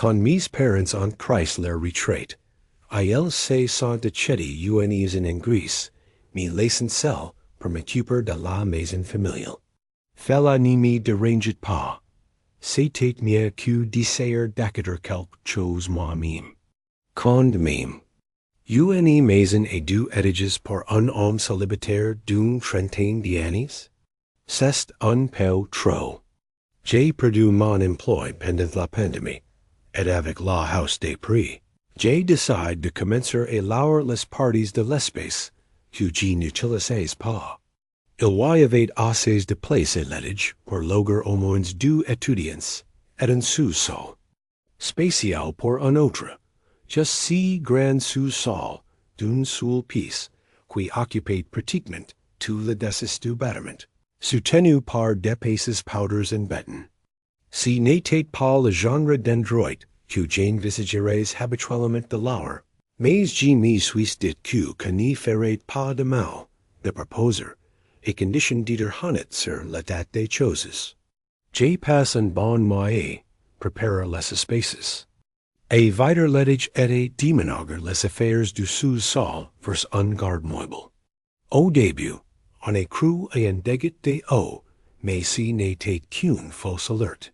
Con mis parents en Chrysler retrait. Il se sont decedi unis in Greece, mi lacent cell per m'occuper de la maison familiale. Fella ni mi derangit pas. C'était mieux que d'essayer d'acquitter quelque chose moi-même. Quand même. Uni maison et deux étages pour un homme célibataire d'une trentaine d'années? C'est un peu trop. J'ai perdu mon emploi pendant la pandémie, et avec la hausse des prix, j'ai décidé de commencer à louer les parties de l'espace que je n'utilisais pas. Il y avait assez de place à l'étage pour loger au moins deux étudiants et un sous-sol. Spécial pour un autre, just 6 grands sous-sols d'une seule pièce qui occupait pratiquement tout le dessus du bâtiment, soutenu par d'épaisses powders en béton. Ce n'était pas le genre d'endroit que j'envisagerais habituellement de louer, mais je me suis dit que n'y ferait pas de mal de proposer et condition déterminée sur la date des choses. J'ai passé un bon mois préparer les espaces. Et weiter l'étage était déménager les affaires du sous-sol vers un garde-meuble. Au début, on a cru à un dégât de eau, mais ce n'était qu'une fausse alerte.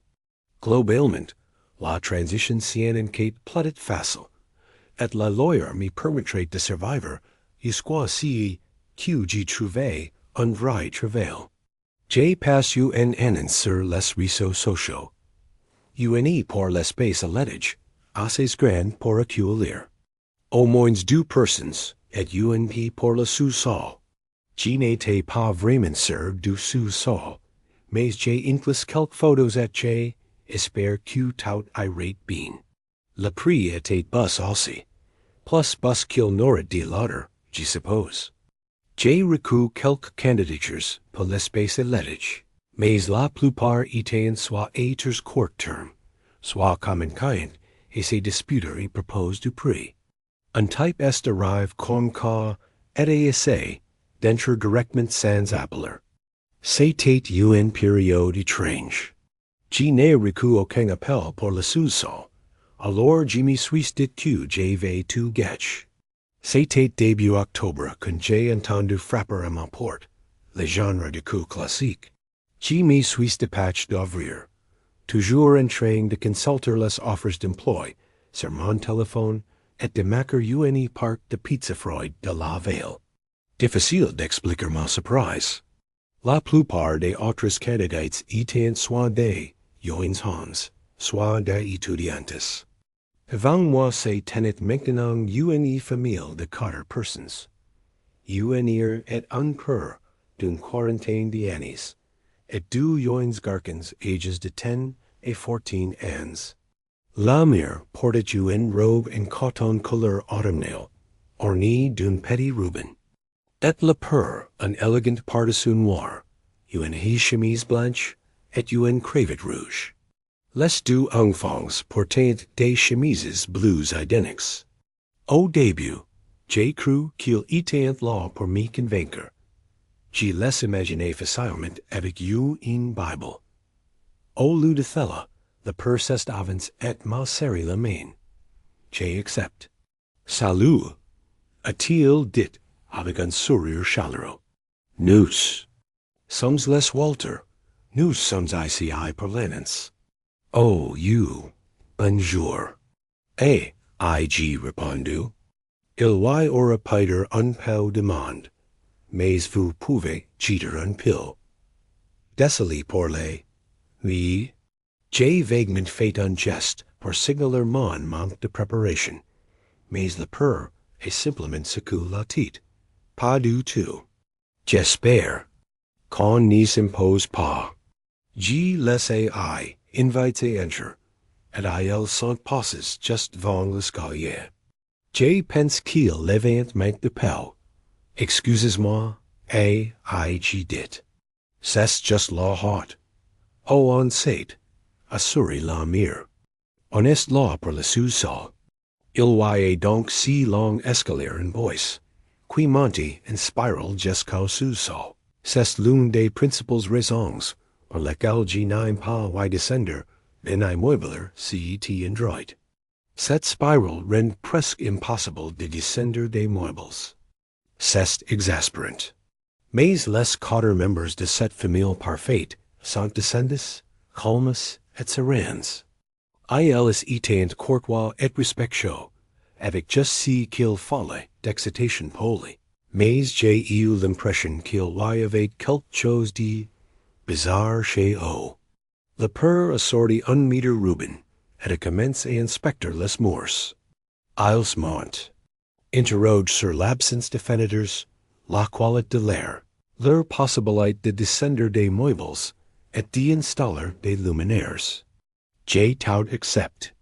Globalement, la transition s'en enquête plutôt facile, et la lawyer me permettrait de survivre jusqu'à ce que j'ai trouvé un vrai travail. J'ai passé un an sur les réseaux sociaux. Uni pour l'espace à l'étage, assez grand pour accueillir au moins 2 personnes, et UNP pour le sous-sol. Je n'étais pas vraiment sûr du sous-sol, mais j'ai inclus quelques photos et j'espère que tout irait bien. Le prix était bas aussi, plus bas qu'il n'aurait dit l'autre, je suppose. J'ai reçu quelques candidatures pour l'espace à l'étage, mais la plupart étaient soit à court terme, soit communicants et se disputaient à propos du prix. Un type est arrive comme cas et essai d'entrer directement sans appeler. C'était une période étrange. Je n'ai reçu aucun appel pour le sous-sol, alors je me suis dit que j'avais tout gâché. C'était début octobre quand j'ai entendu frapper à ma porte, le genre de coup classique. Je me suis dépêché d'ouvrir, toujours en train de consulter les offres d'emploi sur mon téléphone et de marquer une part de pizza freud de la veille. Difficile d'expliquer ma surprise. La plupart des autres candidats étaient soit des jeunes gens, soit des étudiantes. Avant moi se tenait maintenant une famille de 4 personnes. Unir est un peu d'une quarantaine d'années, et 2 jeunes garçons ages de 10 et 14 ans. La mère portait une robe en coton couleur automnale, ornée d'un petit ruban. Et le père, un élégant par-dessus noir, une chemise blanche, et une cravate rouge. Les 2 enfants portaient des chemises bleues identiques. Au début, j'ai cru qu'ils étaient là pour me convaincre. Je les imaginais facilement avec une Bible. Au lieu de cela, le père s'avance et m'a serré la main. J'ai accepté. Salut, a-t-il dit avec un sourire chaleureux. Nous sommes les Walter. Nous sommes ici pour l'annonce. Oh, you, bonjour. Et, ai-je répondu, il y aura peut-être un peu de monde, mais vous pouvez jeter un pile. Désolé pour les... Oui. J'ai vaguement fait un geste pour signaler mon manque de préparation, mais le père est simplement secoué la tête. Pas du tout. J'espère qu'on n'y s'impose pas. Je les ai invités à entrer, et ils sont passés juste devant l'escalier. Je pense qu'ils levaient main de pelle. Excusez-moi, et ai-je dit. C'est juste la hâte. Oh, on sait, assurer la mire. On est là pour le sous-sol. Il y a donc 6 longs escaliers en bois, qui montent en spirale jusqu'au sous-sol. C'est l'une des principales raisons pour lesquelles je n'aime pas y descendre d'un immeuble si endroit. Cette spiral rend presque impossible de descendre des meubles. C'est exasperant. Mais les quatre membres de cette famille parfaite sont descendus, calmes et sereins. Ils étaient courtois et respectueux, avec just ce qu'il fallait d'excitation polie. Mais j'ai eu l'impression qu'il y avait quelque chose de bizarre chez eux. Le père a sorti un meter Rubin, et a commencé à inspecter les murs. Ils montent. Interroge sur l'absence de fenêtres, la qualité de l'air, leur possibilité de descendre des meubles, et d'installer des luminaires. J'ai tout accepte.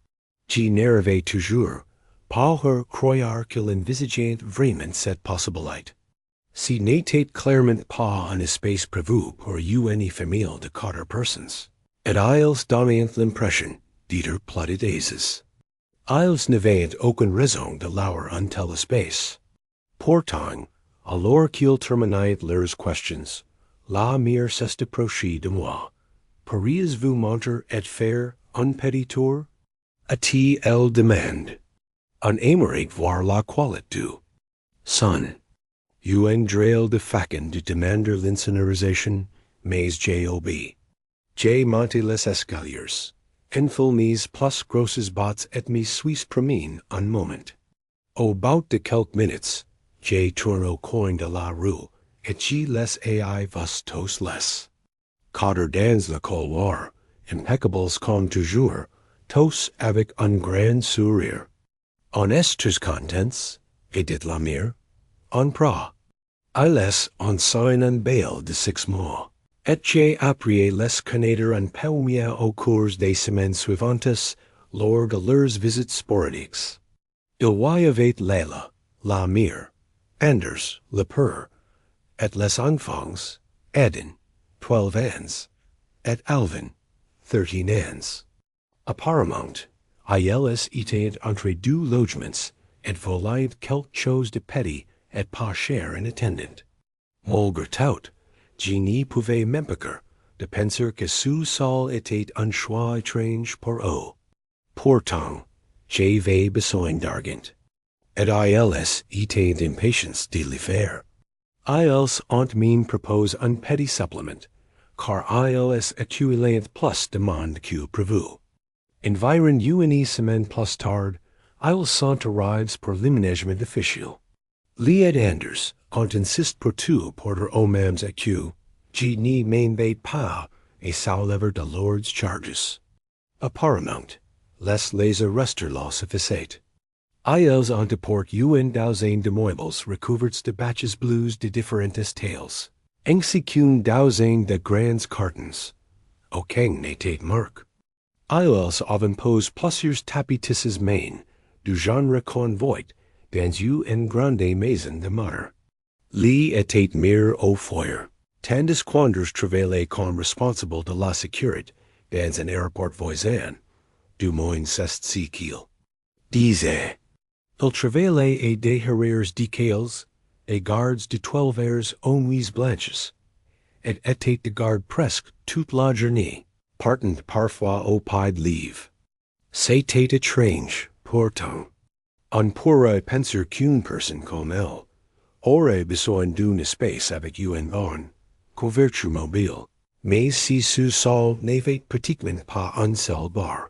Je n'arrivais toujours pas à croire qu'il envisageait vraiment cette possibilité. Ce n'était clairement pas un espace prévu pour une famille de 4 personnes, et ils donnaient l'impression d'être plaidaises. Ils n'avaient aucune raison de leur un tel espace. Pourtant, alors qu'ils terminaient leurs questions, la mère s'est approchée de moi. Pourriez-vous monter et faire un petit tour? A-t-il elle demande. On aimerait voir la qualité du son. Un drôle de façon de demander l'insonorisation, mais j'ai obéi. J'ai monté les escaliers. Enfile mes plus grosses bottes et me suis promené un moment. Au bout de quelques minutes, j'ai tourné au coin de la rue, et j'ai les ai vus tous les. Quatre dans le couloir, impeccables comme toujours, tous avec un grand sourire. On est tous contents, et dit la mère. On prend. Ils ont signé un bail de 6 mois. Et j'ai appris les connaître en payaient au cours des semaines suivantes lors de leurs visites sporadiques. Il y avait Leila, la mère, Anders, le père, et les enfants, Eden, 12 ans, et Alvin, 13 ans. Apparemment, ils étaient entre 2 logements et volaient quelque chose de petit et pas cher en attendant. Malgré tout, je n'y pouvais m'empêcher de penser que Sous-sol était un choix étrange pour eux. Pourtant, j'avais besoin d'argent, et ils étaient impatients de le faire. Ils ont même proposé un petit supplément, car ils accumulaient plus de monde que prévu. Environ une semaine plus tard, ils sont arrivés pour l'aménagement officiel. Les Anders ont insisté pour tout pour eux-mêmes et que je n'y m'avais pas à soulever de lourdes charges. Apparemment, les arresteurs la suffisaient. Ils ont apporté une douzaine de meubles recouverts de batches blues de différentes tailles, ainsi qu'une douzaine de grands cartons. Aucun n'était marqué. Ils avaient posé plusieurs tapis tissus main, du genre qu'on voit dans une grande maison de mode. Les étaient mis au foyer, tandis qu'Anders travaillait comme responsable de la sécurité dans un aéroport voisin, du moins c'est ce qu'il disait. Il travaillait à des horaires décalés, et gardes de 12 heures aux nuits blanches, et était de garde presque toute la journée, partant parfois au pas de livre. C'était étrange, pourtant. On pourrait penser qu'une personne comme elle aurait besoin d'un espace avec une bonne couverture mobile, mais si Sous-sol n'avait pratiquement pas un seul bar.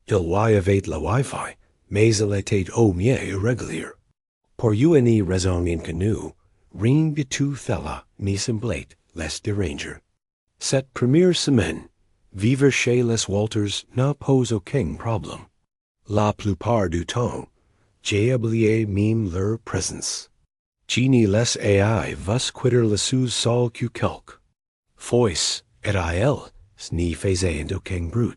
Il y avait le Wi-Fi, mais il était au mieux irrégulier. Pour une raison inconnue, rien de tout cela me semblait les déranger. Cette première semaine, vivre chez les Walters n'a posé aucun problème. La plupart du temps, j'ai oublié même leur présence. Je ne les ai vus quitter le Sous-sol que quelque. Fois, et ils n'y faisaient aucun bruit.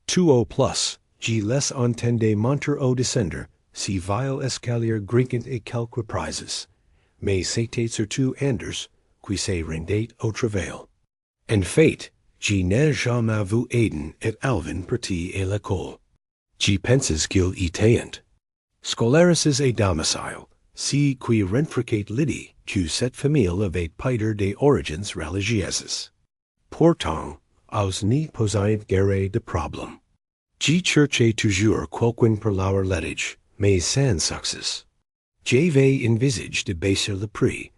Tout au plus, je les entendais monter ou descendre si vile escalier grinquant et quelques reprises, mais c'était surtout Anders qui se rendait au travail. En fait, je n'ai jamais vu Eden et Alvin partis à l'école. Je pense qu'ils étaient scolarisés à domicile, si qui renfriquait l'idée que cette famille avait peut-être des origines religieuses. Pourtant, ils n'y posaient guère de problème. G cherche toujours quelqu'un per lauer ledige, mais sans success. J'avais envisaged de baisser le prix,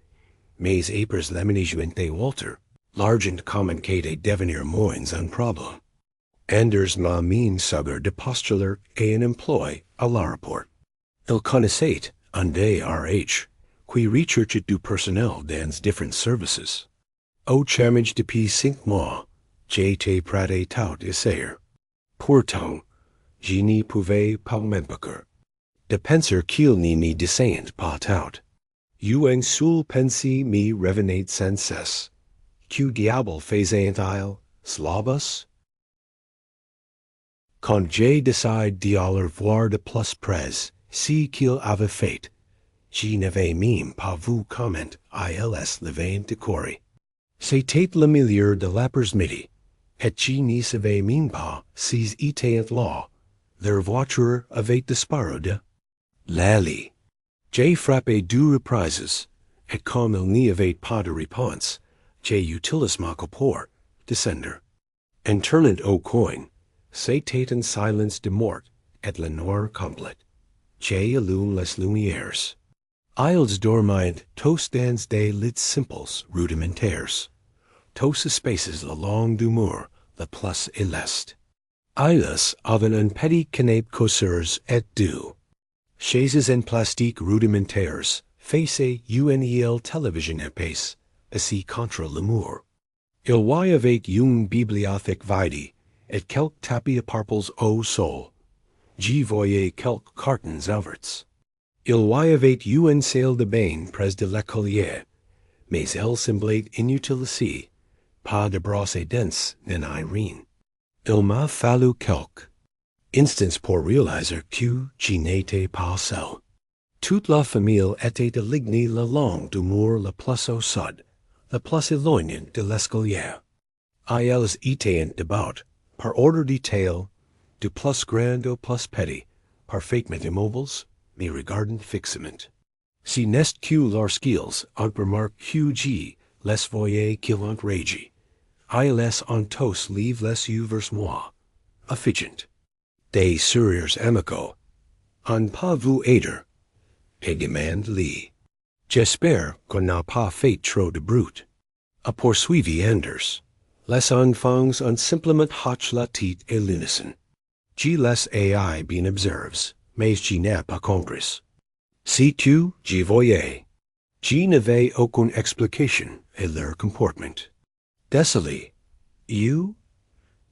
mais apres l'aménagement de Walter, l'argent communicate devenir moins un problème. Anders ma mine sugar de postular et un emploi à la rapport. Il connaissait, un DRH, qui recherchait du personnel dans différents services. Au charmage depuis 5 mois, j'étais prêt tout essayer. Pourtant, je n'y pouvais pas m'empêcher de penser qu'il n'y me descend pas tout. Un seul pensée me revenait sans cesse. Que diable faisait-il, slabus? Quand j'ai décidé d'aller voir de plus près ce qu'il avait fait, je n'avais même pas vu comment ils l'avaient décoré. C'était le milieu de l'après-midi, et je n'y savais même pas s'ils étaient là. Leur voiture avait disparu de l'allée. J'ai frappé 2 reprises, et comme il n'y avait pas de réponse, j'ai utilisé ma pour descendre. En tournant au coin, c'était un silence de mort et la noir complète. J'ai allumé les lumières. Ils dormaient tous dans des lits simples rudimentaires. Tous espaces le long du mur, le plus et l'est. Ils avaient un petit canapé causeurs et 2 chaises en plastique rudimentaires, faisaient UNEL télévision épaisse, assis contre le mur. Il y avait une bibliothèque vide, et quelques tapis parples au sol. J'y voyais quelques cartons ouverts. Il y avait une salle de bain près de l'écolier, mais elle semblait inutilisée, pas de brosse à dents ni rien. Il m'a fallu quelques instants pour réaliser que je n'étais pas seul. Toute la famille était alignée le long du mur le plus au sud, le plus éloigné de l'escalier. Ils étaient debout, par ordre de taille, du plus grand au plus petit, parfaitement immobiles, me regardant fixement. Si n'est que lorsqu'ils ont remarqué que je les voyais qu'ils ont réagi, ils ont tous levé les yeux vers moi, affligés. Des sourires amicaux, on pas vu aider, et demande-les. J'espère qu'on n'a pas fait trop de bruit. A poursuivi Anders. Les enfants ont simplement hoché la tête à l'unisson. Je les ai bien observes, mais je n'ai pas compris. Si tu, je voyais. Je n'avais aucune explication à leur comportement. Désolé. You?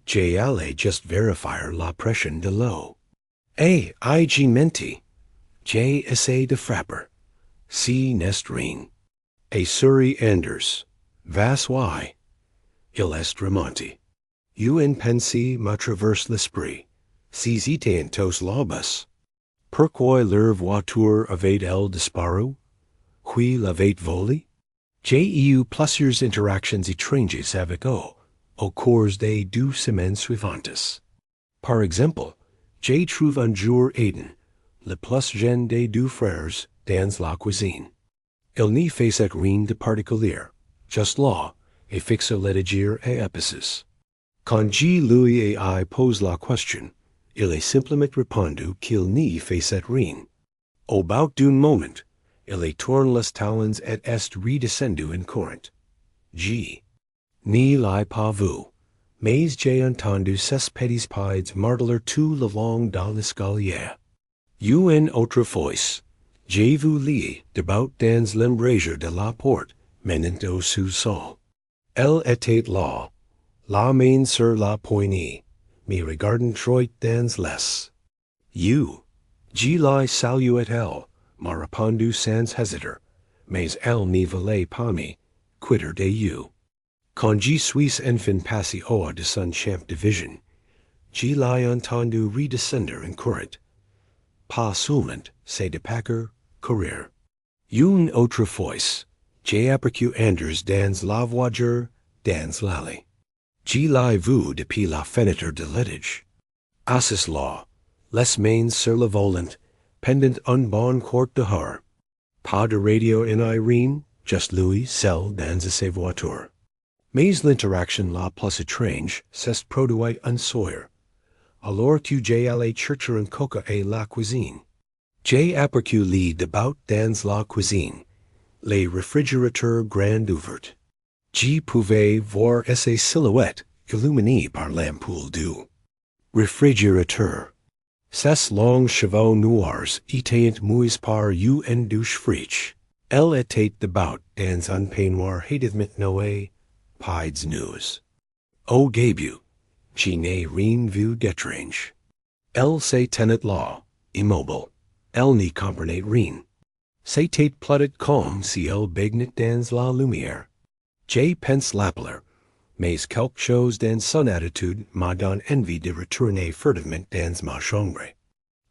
J'ai allé juste vérifier la pression de l'eau. Et j'ai menti. J'ai essayé de frapper. Si n'est rien. Et souris Anders. Vas why? Il est remonté. Une pensée me traverse l'esprit. S'ils étaient tous là-bas. Pourquoi leur voiture avait-elle disparu? Qui l'avait volée? J'ai eu plusieurs interactions étranges avec eux au cours des 2 semaines suivantes. Par exemple, j'ai trouvé un jour Aiden, le plus jeune des 2 frères, dans la cuisine. Il n'y faisait rien de particulier, juste là, et fixait l'étagère et épices. Quand je lui ai posé la question, il a simplement répondu qu'il n'y faisait rien. Au bout d'un moment, il a tourné les talons et est redescendu en courant. J. N'y l'ai pas vu, mais j'ai entendu ses petits pas marteler tout le long de l'escalier. Une autre fois, j'ai vu lui debout dans l'embrasure de la porte menant au sous-sol. Elle était là, la main sur la poignée, me regardant droit dans l'es. Je l'ai salué elle, m'a répondu sans hésiter, mais elle ne voulait pas me quitter de you. Quand je suis enfin passé hors de son champ de vision, je l'ai entendu redescendre en courant. Pas seulement, c'est de Packer, courir. Une autre fois, j'ai aperçu Anders dans la voiture, dans l'allée. Je l'ai vu depuis la fenêtre de l'étage. Assis là, les mains sur le volant, pendant un bon quart d'heure. Pas de radio en rien, juste lui seul dans sa voiture. Mais l'interaction la plus étrange s'est produite un soir. alors tu j la chercher un coca et la cuisine. J apercu lit debaut dans la cuisine. Les réfrigérateurs grand ouvert. J pouvait voir ses silhouettes illuminées par l'ampoule du réfrigérateur. Ses longs cheveux noirs étaient mouillés par une douche fraîche. Elle était debaut dans un peignoir hâtivement noué, pieds nus. Au début, je n'ai rien vu d'étrange. Elle se tenait là, immobile. Elle n'y comprenait rien. C'était plutôt comme si elle baignait dans la lumière. Je pense l'appeler, mais quelque chose dans son attitude m'a donné envie de retourner furtivement dans ma chambre.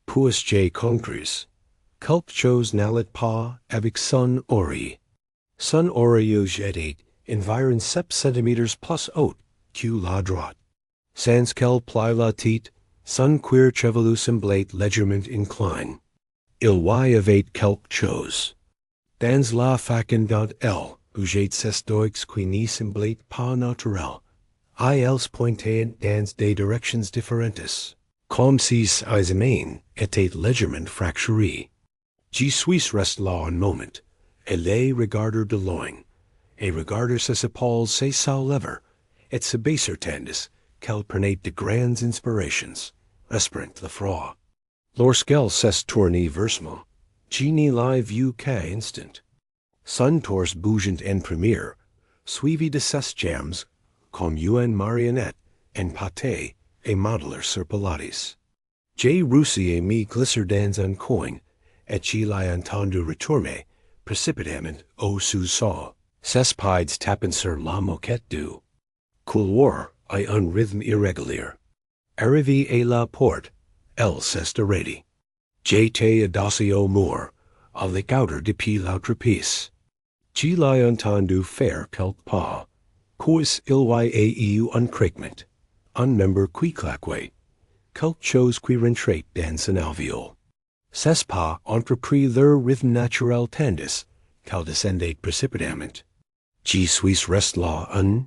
Puis j'ai conclus. Quelque chose n'allait pas avec son oreille. Son oreille était environ 7 cm plus haute que la droite. Sans qu'elle plie la tête, son cuir chevelu semblait légèrement incliné. Il y avait quelque chose. Dans la façon dont elle bougeait ses doigts qui n'y semblaient pas naturels. Elles pointaient dans des directions différentes, comme si ses mains étaient légèrement fracturées. Je suis resté là un moment, et les regardai de loin, et regardai ses épaules se soulever, et se baisser tandis qu'elle prenait de grandes inspirations, espérant le froid. Lorsqu'elle s'est tournée vers moi, je n'y l'ai vu qu'un instant. Son torse bougeant en première, suivi de ses jambes, comme une marionnette en pâté et modelé sur pilates. J'ai réussi à me glisser dans un coin, et je l'ai entendu retourner précipitamment au sous-sol, ses pieds tapant sur la moquette du couloir à un rythme irrégulier. Arrivé à la porte, elle s'est arrêtée. J'étais adossé au mur, à l'écart depuis l'autre pièce. Je l'ai entendu faire quelques pas, puis il y a eu un craquement, un membre qui claquait, quelque chose qui rentrait dans son alvéole. Ces pas entreprit leur rythme naturel tandis qu'elle descendait précipitamment. Je suis resté là un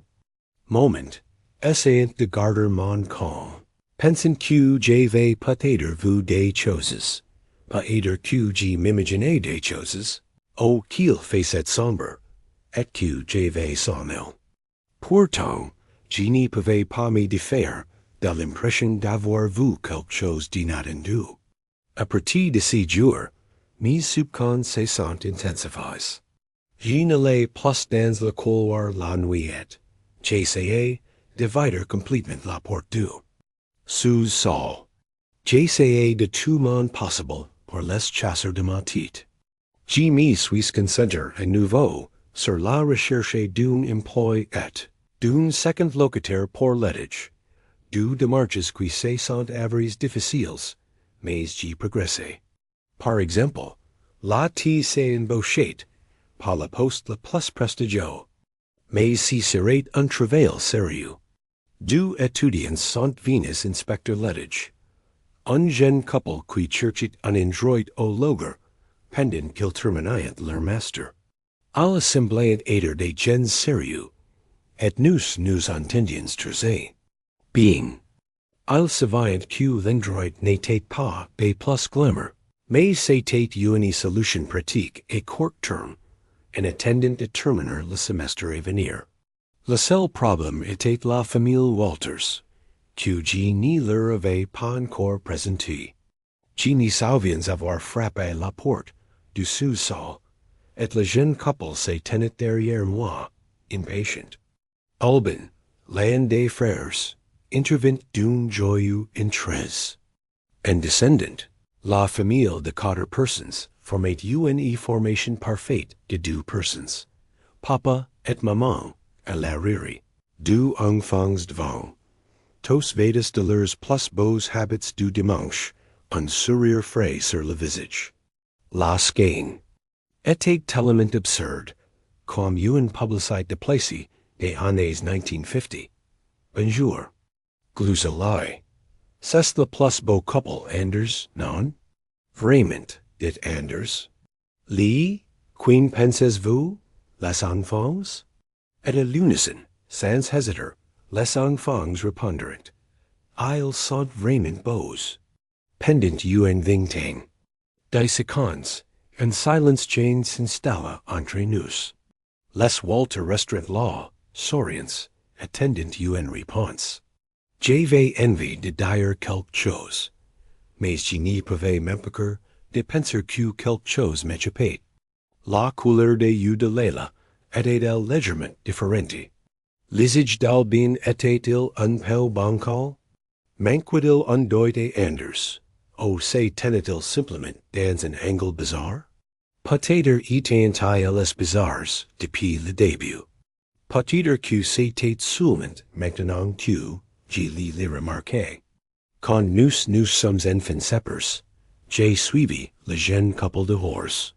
moment, essayant de garder mon calme, pensant que j'avais peut-être vu des choses, peut-être que je m'imaginais des choses, ou qu'il faisait sombre, et que j'avais sommeil. Pourtant, je n'y pouvais pas me défaire de l'impression d'avoir vu quelque chose d'inattendu. À partir de ce jour, mes soupçons se sont intensifiés. Je n'allais plus dans le couloir la nuit. J'essayais de vider complètement la porte du sous-sol. J'essayais de tout mon possible pour les chasser de ma tête. Je me suis concentré à nouveau sur la recherche d'un emploi et d'un second locataire pour l'étage. Deux démarches qui se sont avérées difficiles, mais j'y progressais. Par exemple, la T s'est embauchée par le poste le plus prestigieux, mais si serait un travail sérieux. Deux étudiants sont venus inspecter l'étage. Un jeune couple qui cherchait un endroit au loger, pendant qu'ils terminaient leur master. Alle semblaient être des gens sérieux, et nous entendions très bien. Ils savaient que l'endroit n'était pas des plus glamour, mais c'était une solution pratique et court terme, en attendant de terminer le semestre à venir. Le seul problème était la famille Walters, que je n'y leur avais pas encore présenté. Je n'y souviens avoir frappé la porte du sous-sol, et le jeune couple se tenait derrière moi, impatient. Alban, l'un des frères, intervint d'un joyeux intérêt. En descendant, la famille de 4 personnes formait une formation parfaite de 2 personnes. Papa et maman à l'arrière, 2 enfants devant. Tous vêtus de leurs plus beaux habits du dimanche, un sourire frais sur le visage. La scène était tellement absurde, comme une publicité déplacée des années 1950. Bonjour. Glusalai. C'est le plus beau couple, Anders, non? Vraiment, dit Anders. Lee, qu'en pensez-vous, les enfants? Et à l'unisson, sans hésiter, les enfants répondirent. Isle sont raiment beaux. Pendant un vingtaine. Dissecans, and silence Jane s'installa entre nous. Les Walter restaurant law, soriens, attendant un réponse. J'avais envie de dire quelque chose. Mais je n'y pouvais m'empêcher de penser que quelque chose m'échappait. La couleur des yeux de Leila était-elle légèrement différente? L'visage d'Albin était-il un peu bancal? Manquait-il un doigt anders? Ou se tenait-il simplement dans un angle bizarre? Peut-être étaient-ils bizarres depuis le début. Peut-être que c'était seulement maintenant que je l'ai remarqué. Quand nous sommes enfants sépars, j'ai suivi le jeune couple de horse.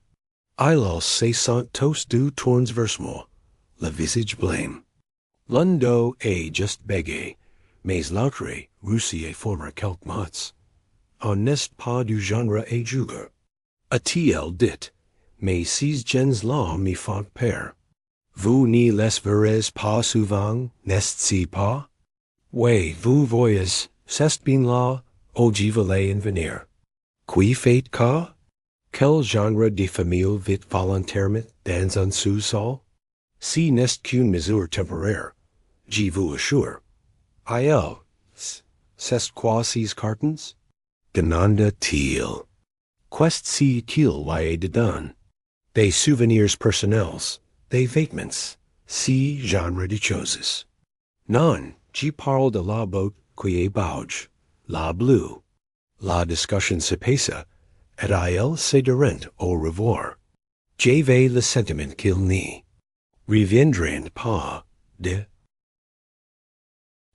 Ils se sont tous deux tournés vers moi, le visage blême. L'un d'eux est juste bégayé, mais l'autre roussi et forme quelques mots. On n'est pas du genre à juger. A-t-il dit, mais ces gens-là me font peur. Vous ne les verrez pas souvent, n'est-ce pas? Oui, vous voyez, c'est bien là, où je voulais en venir. Qui faites-vous? Quel genre de famille vit volontairement dans un sous-sol? Si n'est qu'une mesure temporaire, je vous assure. Aïe, c'est quoi ces cartons? Demanda-t-il. Qu'est-ce qu'il y a dedans? Des souvenirs personnels, des vêtements, ce genre de choses. Non, je parle de la boat qui est bouge, la bleue. La discussion se passa, et elle se dirent au revoir. J'avais le sentiment qu'ils n'y reviendront pas de.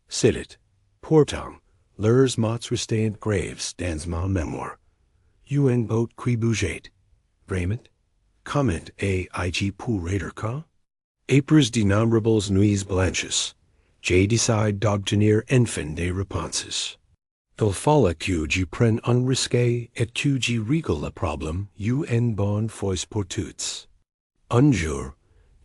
C'était, pourtant, leurs mots restent graves dans ma mémoire. Une boat qui bougeait. Vraiment? Comment ai-je pu raider ça? Après d'innombrables nuits blanches, j'ai décidé d'obtenir enfin des réponses. Il fallait que je prenne un risque et que je règle le problème une bonne fois pour toutes. Un jour,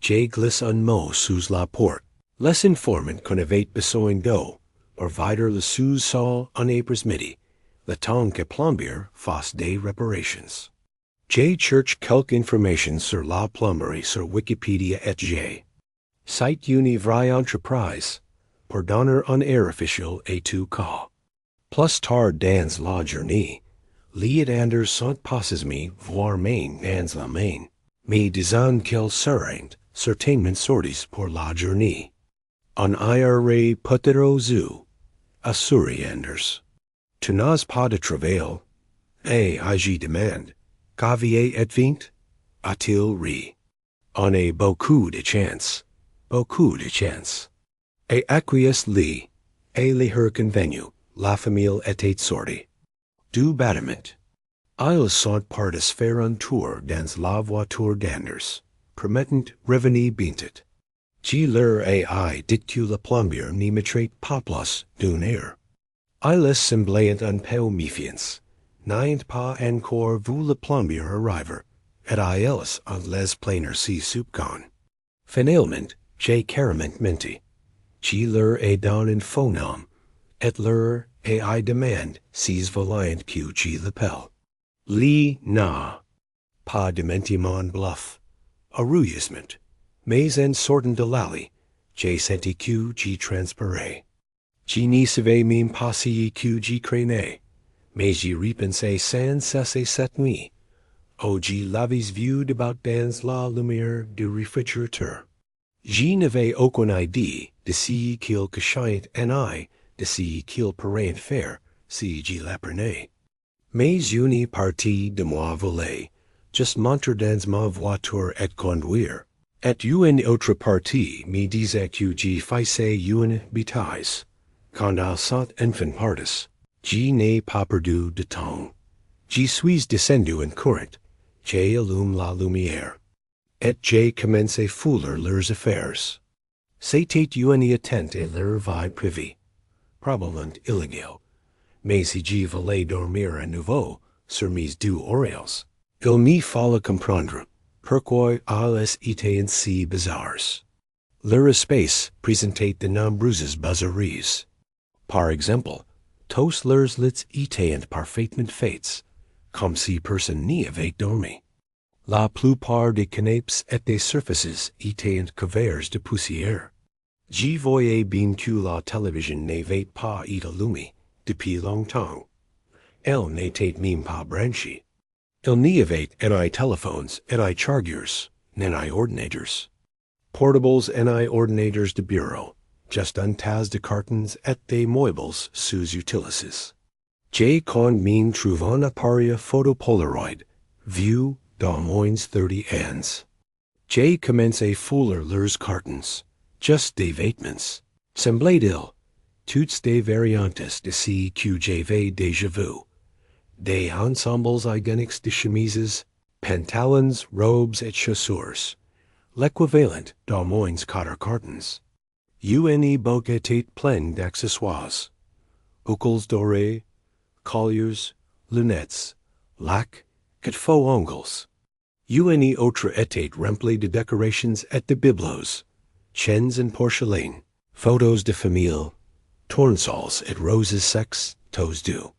j'ai glissé un mot sous la porte, les informant qu'on avait besoin d'eau pour vider le sous-sol en après-midi, le temps que plombier fasse des réparations. J'ai cherché quelques informations sur la plomberie sur Wikipédia et j'ai cite une vraie entreprise pour donner un air officiel et tout cas. Plus tard dans la journée, les Anders sont passés me voir main dans la main, me disant qu'ils seraient certainement sortis pour la journée. On irait peut-être au zoo, assurait Anders. Tu n'as pas de travail? Et je demande, qu'aviez advint? A-t-il ri. On a beaucoup de chance, beaucoup de chance. Et acquiesce-les, et les her convenu. La famille était sortie. Du bâtiment. Ils sont partis faire un tour dans la voiture d'Anders, promettant revenir bientôt. Je leur ai dit que le plombier ne me traite pas plus d'une heure. Ils semblaient un peu méfiants, n'ayant pas encore vu le plombier arriver, et ils en les plaindre si soupçon. Finalement, j'ai carrément menti. Je leur ai donné un faux nom, et leur ai demandé s'ils voulaient que je l'appelle. Li na. Pas de mentiment bluff. Arrouillissement. Mais en sortant de l'allée, j'ai senti que je transpirais. Je n'y savais même pas si que je craignais, mais j'y repensais sans cesser cette nuit. Oh, je l'avais vu débattre dans la lumière du réfrigérateur. Je n'avais aucune idée de ce qu'il cachait en I, de ce qu'il pourrait faire si je l'apprenais. Mais une partie de moi voulait juste monter dans ma voiture et conduire, et une autre partie me disait que je faisais une bêtise. Quand ils sont enfin partis, je n'ai pas perdu de temps. Je suis descendu en courant, j'ai allumé la lumière, et j'ai commencé fouiller leurs affaires. C'était une atteinte à leur vie privée, probablement illégale. Mais si je voulais dormir à nouveau sur mes deux oreilles, il me fallait comprendre pourquoi ils étaient ainsi bizarres. Leur espace présentait de nombreuses bizarreries. Par exemple, Tos leurs lits étaient parfaitement faits, comme si personne n'y avait dormi. La plupart des canapes et des surfaces étaient couverts de poussière. Je voyais bien que la télévision n'avait pas été allumée depuis longtemps. Elle n'était même pas branchée. Il n'y avait ni téléphones, ni chargeurs, ni ordinateurs. Portables ni ordinateurs de bureau, just un tas de cartons et des meubles sous utilises. J'ai quand même trouvé un appareil photo Polaroid, vieux d'au moins 30 ans. J'ai commencé à fouler leurs cartons, just des vêtements, semblait-il, toutes des variantes de ce que j'avais déjà vu. Des ensembles identiques de chemises, pantalons, robes et chaussures, l'équivalent d'au moins 4 cartons. Une boîte était pleine d'accessoires, boucles dorées, colliers, lunettes, lacs, faux ongles. Une autre était remplie de décorations et de bibelots, chaînes en porcelaine, photos de famille, tournesols et roses secs, tous doux,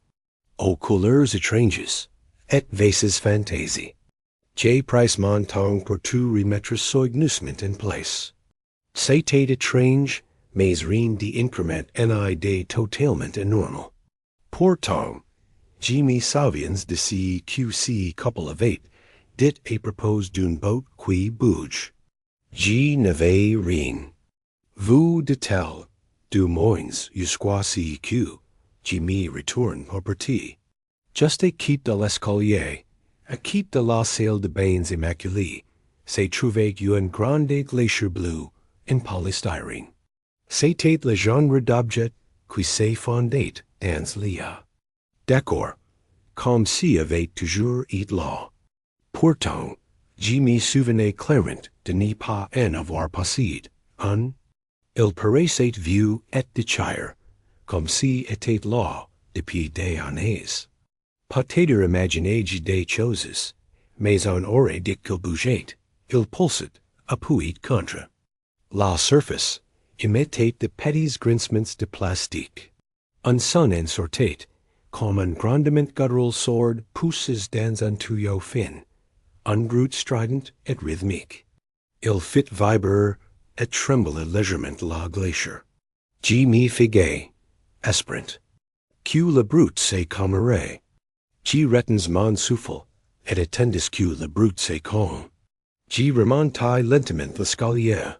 aux couleurs étranges, et vases fantaisie. J'ai pris mon temps pour tout remettre soigneusement en place. C'était étrange, mais rien d'incrément ni de totalement anormal. Pourtant, je me souviens de ce que ce couple avait dit à propos d'une boat qui bouge. Je n'avais rien. Vous dit-elle, du moins jusqu'à ce que je me retourne pour partir. Just à quitte de l'escalier, à quitte de la salle de bains immaculée, s'est trouvé une grande glacière bleue en polystyrène. C'était le genre d'objet qui se fondait dans l'IA. D'accord, comme si avait toujours été là. Pourtant, je me souvenais clairement de n'y pas en avoir possédé un. Il paraissait vieux et déchiré, comme si était là depuis des années. Peut-être imaginais-je des choses, mais on aurait dit qu'il bougeait, il pulsait, appuyé contre. La surface émettait de petits grincements de plastique. Un son en sortait, comme un grondement guttural sourd poussé dans un tuyau fin, un bruit strident et rythmique. Il fit vibrer et trembler légèrement la glacière. Je me figuais, espérant, que le bruit se calmerait. Je retins mon souffle, et attendis que le bruit se calme. Je remontai lentement l'escalier.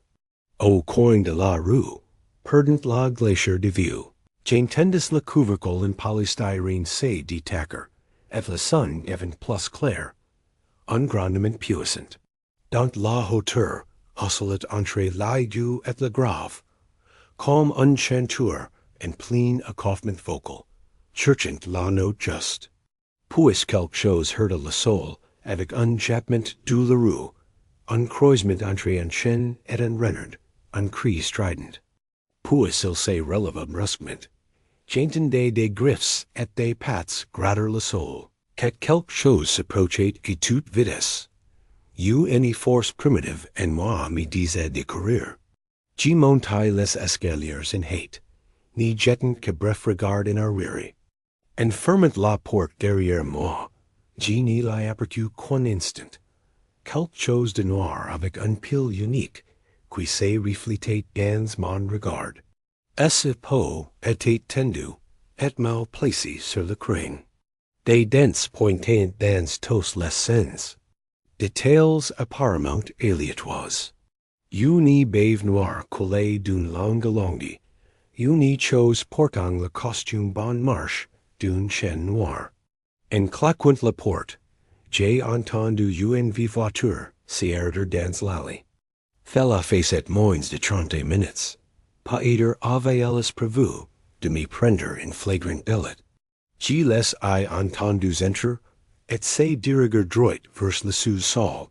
Au coin de la rue, perdant la glacière de vue, j'entendis le couvercle en polystyrène se détacher, et le son devint plus clair. Un grondement puissant, dans la hauteur, oscillait entre l'aigu et le grave, comme un chanteur en plein accoffement vocal, cherchant la note juste. Puis quelque chose heurta le sol avec un jappement douloureux, un croisement entre un chien et un renard, un cri strident. Puis il se releva brusquement. J'entendais des griffes et des pattes gratter le sol, que quelque chose s'approchait à toute vitesse. Une force primitive en moi me disait de courir. Je montai les escaliers en hâte, n'y jetant que bref regard en arrière. En fermant la porte derrière moi, je n'y l'ai aperçu qu'un instant. Quelque chose de noir avec un pile unique qui se reflétait dans mon regard. Ce pot était tendu et mal placé sur le crâne. Des dents pointaient dans tous les sens. Détails apparemment aléatoires. Une bave noire coulée d'une longue longue. Une chose portant le costume bon marche d'une chaîne noire. En claquant la porte, j'ai entendu une vieille voiture s'arrêter dans l'allée. Cela faisait moins de 30 minutes. Peut-être avait-elle prévu de me prendre en flagrant délit. Je les ai entendus entrer et se diriger droit vers le sous-sol.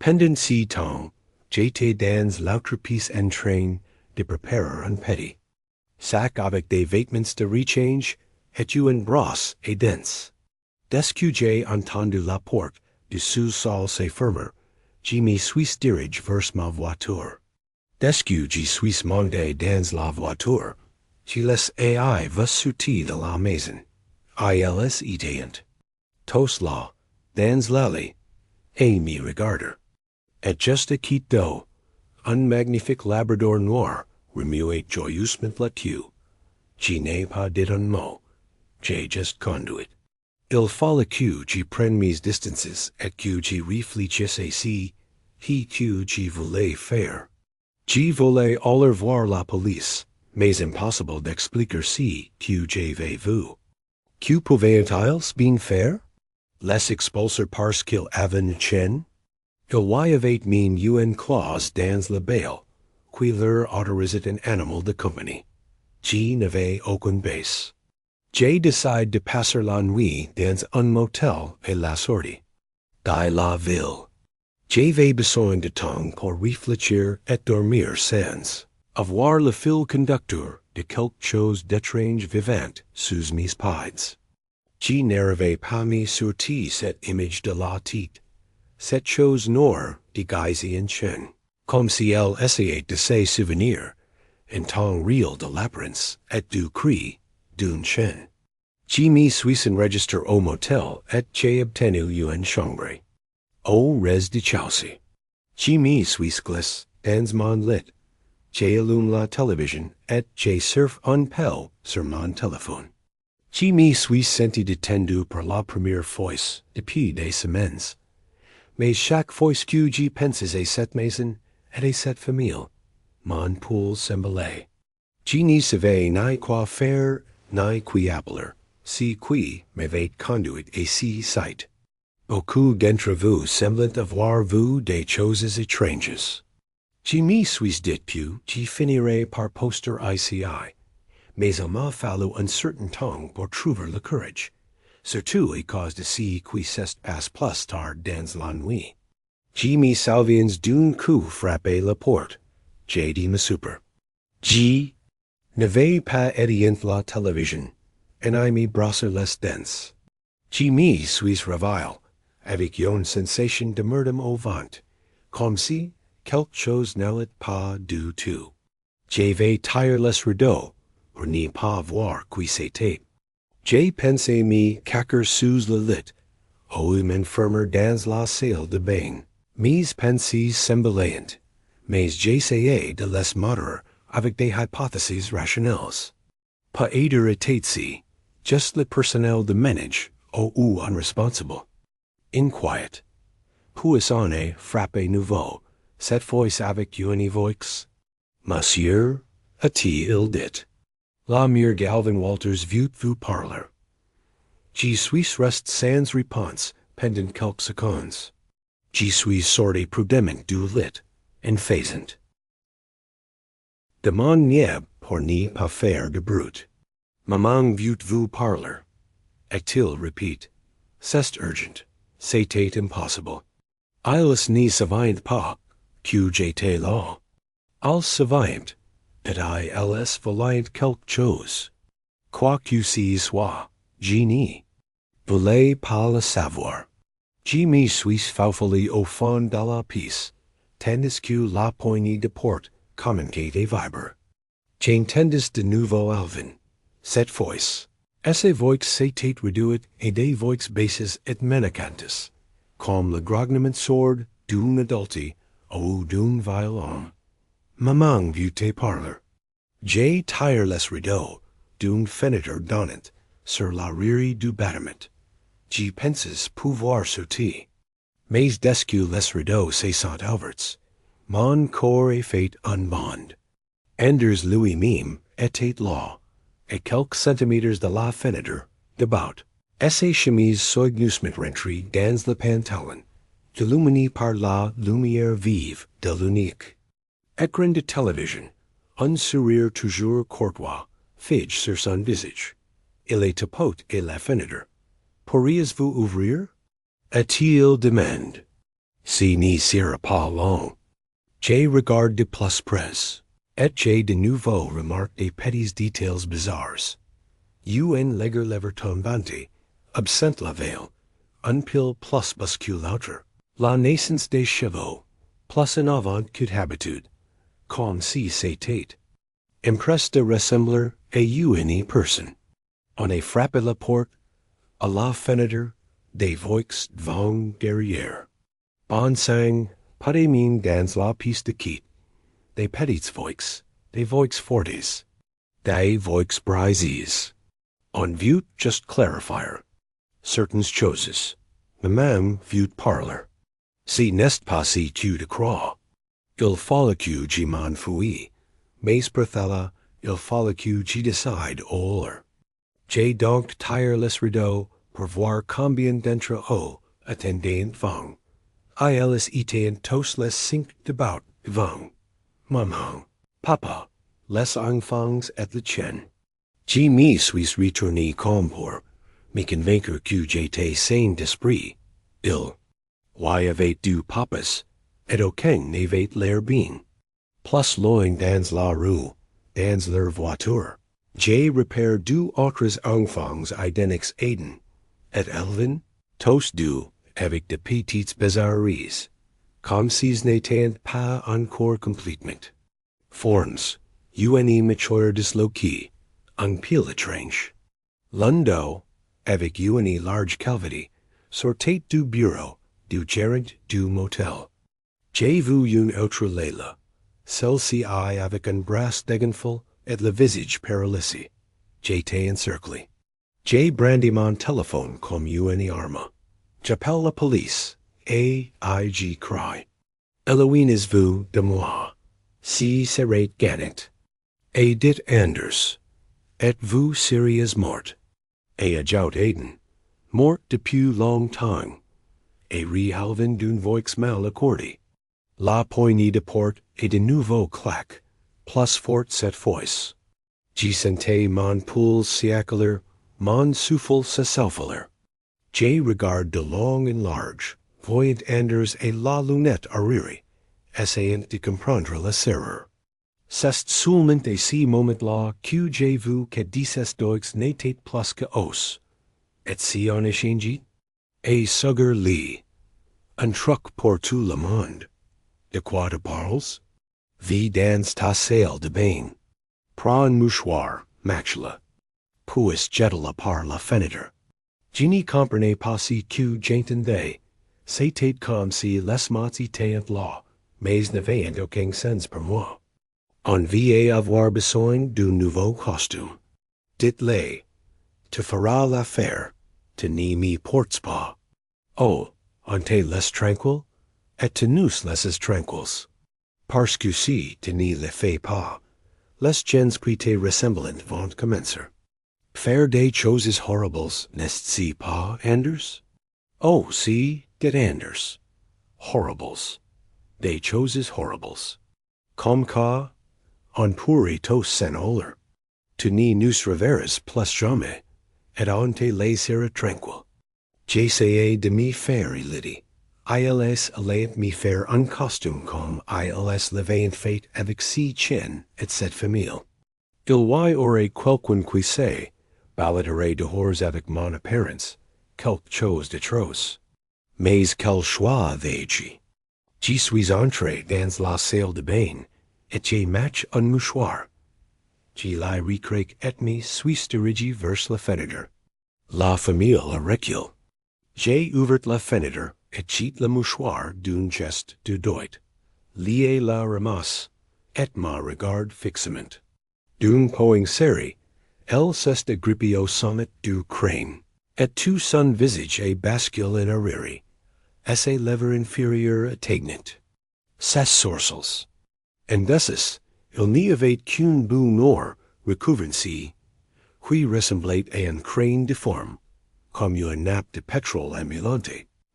Pendant ce temps, j'étais dans l'autre pièce en train de préparer un petit sac avec des vêtements de rechange et une brosse à dents. Dès que j'ai entendu la porte du sous-sol se fermer, je me suis dirigé vers ma voiture. Dès que je suis monté dans la voiture, Qui les ai vus sortis de la maison. Ils étaient tous là, dans l'allée, et me regarder. Et juste quitte d'eau, un magnifique labrador noir remuait joyeusement la queue. Je n'ai pas dit un mot, j'ai juste conduit. Il fallait que je prenne mes distances et que je réfléchisse si que je voulais faire. Je voulais aller voir la police, mais impossible d'expliquer si que j'avais vu. Que pouvaient-ils bien faire? Les expulser parce qu'ils avaient une chaîne? Il y avait une clause dans le bail qui leur autorisait un animal de compagnie. Je n'avais aucune base. J'ai décidé de passer la nuit dans un motel et la sortie de la ville. J'avais besoin de temps pour réfléchir et dormir sans avoir le fil conducteur de quelque chose d'étrange vivant sous mes pieds. Je n'arrivais pas à me sortir cette image de la tête, cette chose noire déguisée en chaîne, comme si elle essayait de se souvenir, en temps réel de l'apparence et du cri d'une chaîne. Je me suis enregistré au motel et j'ai obtenu une chambre. Au res de Chelsea. Je me suis glissé dans mon lit. J'ai allumé la télévision et j'ai surfé un peu sur mon téléphone. Je me suis senti détendu pour la première fois depuis des semaines. Mais chaque fois que j'y pensais à cette maison et à cette famille, mon pouls semblait. Je ne savais ni quoi faire ni qui appeler, si qui m'avait conduit à ce site. Beaucoup d'entre vous semblent avoir vu des choses étranges. Je me suis dit que je finirais par poster ici, mais il m'a fallu un certain temps pour trouver le courage, surtout à cause de ce qui se passe plus tard dans la nuit. Je me souviens d'un coup frappé la porte. J'ai dit me super. Je n'avais pas éteint la télévision, et I me brosser les dents. Je me suis réveillé avec une sensation de merdem au ventre, comme si quelque chose n'allait pas du tout. J'avais tiré les rideaux pour ne pas voir qui c'était. J'ai pensé me cacher sous le lit, ou m'enfermer dans la salle de bain. Mes pensées semblaient, mais j'essayais de les moderer avec des hypothèses rationnelles. Peut-être était-ce juste le personnel de ménage ou un responsable. Inquiet. Puis on est frappé nouveau, cette fois avec une voix. Monsieur, a-t-il dit? La mère Galvin Walters vous parler. Je suis resté sans réponse pendant quelques secondes. Je suis sorti prudemment du lit, en faisant de mon niais pour ne pas faire de bruit. Maman vous parler. Et-il répète, c'est urgent. C'était impossible. Ils ne savaient pas que j'étais là. Ils savaient elles voulaient quelque chose. Quoi que ce soit, je ne voulais pas le savoir. Je me suis faufilé au fond de la pièce, tandis que la poignée de porte commençait à vibrer. J'entendis de nouveau Alvin. Cette fois, ces voix s'étaient réduites à des voix basses et menaçantes, comme le grognement sourd d'un adulte ou d'un violon. Maman vous parler. J'ai tiré les rideaux d'une fenêtre donnant sur la rue du bâtiment. Je pensais pouvoir sortir. Mais dès que les rideaux se sont ouverts, mon corps est fait un bond. Anders lui-même était là, à quelques centimètres de la fenêtre, debout, et ses chemises soigneusement rentrées dans le pantalon, illuminé par la lumière vive de l'unique écran de télévision. Un sourire toujours courtois fige sur son visage. Il est tapote à la fenêtre. Pourriez-vous ouvrir? A-t-il demandé. Ce ne sera pas long. J'ai regardé de plus près, et j'ai de nouveau remarqué des petits détails bizarres. Un léger lever tombante, absent la veille, un pile plus bas que l'autre. La naissance des cheveux, plus en avant que d'habitude, comme si c'était Impress de ressembler a une person. On a frappe la porte, à la fenêtre, des voix devant derrière. Bon sang, pas mine dans la pièce de quitte. Des petites voix, des voix fortes, des voix brises. On view just clarifier. Certains choses. Même viewed parlor. Si n'est pas si tu de croix. Il faut que je m'enfuis. Mais pour cela, il faut que je décide au l'heure. J'ai donc tireless rideau pour voir combien d'entre eux attendent vang. Ils étaient tous les 5 debout vang. Maman, papa, les enfants et le chien. Je me suis retourné comme pour me convaincre que j'étais sain d'esprit. Why avait du papas, et aucun n'avait l'air bien. Plus loin dans la rue, dans leur voiture. J'ai repéré 2 autres enfants identiques Aiden et Elvin, tous deux avec de petites bizarreries, comme s'ils n'étaient pas encore complètement formes, une mature disloquée, un pile étrange. L'un d'eux, avec une large cavité, sortait du bureau, du gérant du motel. J'ai vu une autre Leila, celle-ci avec un bras dégonflé et le visage paralysé. J'étais encerclé. J'ai brandi mon téléphone comme une arme. J'appelle la police, et I cry. Éloignez-vous de moi. Si serait gagnant. Et dit Anders. Êtes-vous sérieux mort? Et ajoute Aiden. Mort depuis longtemps. Et rehalvin d'une voix mal accordée. La poignée de porte et de nouveau claque, plus forte cette fois. Je sentais mon pouls siècler, mon souffle s'essouffler. J'ai regardé de long en large, voyant Anders et la lunette arrière, essayant de comprendre la serrure. C'est seulement à ce moment-là que j'ai vu que 16 dogs n'étaient plus que os. Et si on échangeait? Et sugar lee. Un truc pour tout le monde. De quoi tu parles? Vi dans ta salle de bain. Prends un mouchoir, match-la. Puis jette-la par la fenêtre. Je n'y comprenais pas si que j'entendais. C'était comme si les mots étaient là, mais n'avaient aucun sens pour moi. On vient avoir besoin d'un nouveau costume. Dites-le. Tu feras l'affaire. Tu n'y m'y portes pas. Oh, on te laisse tranquille? Et tu nous laisses tranquilles. Parce que si tu n'y le fais pas, les gens qui te ressemblent vont commencer. Faire des choses horribles, n'est-ce pas, Anders? Oh, si, dit Anders. Horribles. Des choses horribles. Comme quoi, on pourrait tous s'en aller. Tu n'y nous reverras plus jamais, et on te laissera tranquille. J'essayais de m'y faire, Lydie. ILS allait me faire un costume comme ILS l'avait fait avec si chien et cette famille. Il y aurait quelqu'un qui sait, baladerait dehors avec mon apparence, quelque chose d'atroce. Mais quel choix avais-je? Je suis entré dans la salle de bain, et j'ai matché un mouchoir. Je l'ai recréé et me suis dirigé vers la fenêtre. La famille recule. J'ai ouvert la fenêtre et j'ai le mouchoir d'un geste de doigt. Lié la ramasse, et me regarde fixement. D'un point serré, elle s'est agrippée au sommet du crâne, et tout son visage est bascule en arrière, et ses lèvres inférieures atteignent ses sourcils. Indécis, il n'y avait qu'un bout noir recouvrant-ci, qui ressemblait à un crâne déforme, comme une nappe de pétrole ambulante,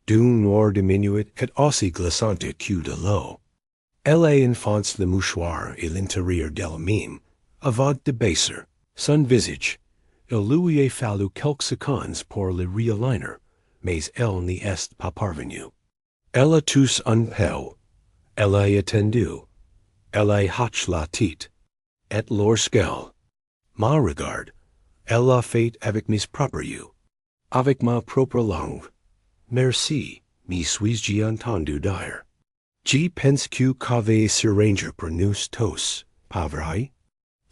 d'un noir diminué et aussi glissante que de l'eau. Elle enfonce le mouchoir et l'intérieur d'elle-même, avant de baisser son visage. Il lui a fallu quelques secondes pour le réaligner, mais elle n'y est pas parvenue. Elle a tous un peu. Elle a attendu. Elle a hoché la tête. Et lorsqu'elle me regarde, elle a fait avec mes propres yeux, avec ma propre langue. Merci, me suis-je entendu dire. Je pense que qu'avait ce ranger pour nous tous, pas vrai?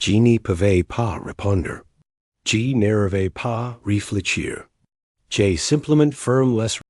Je n'y pouvais pas répondre. Je n'arrivais pas réfléchir. J'ai simplement fermé les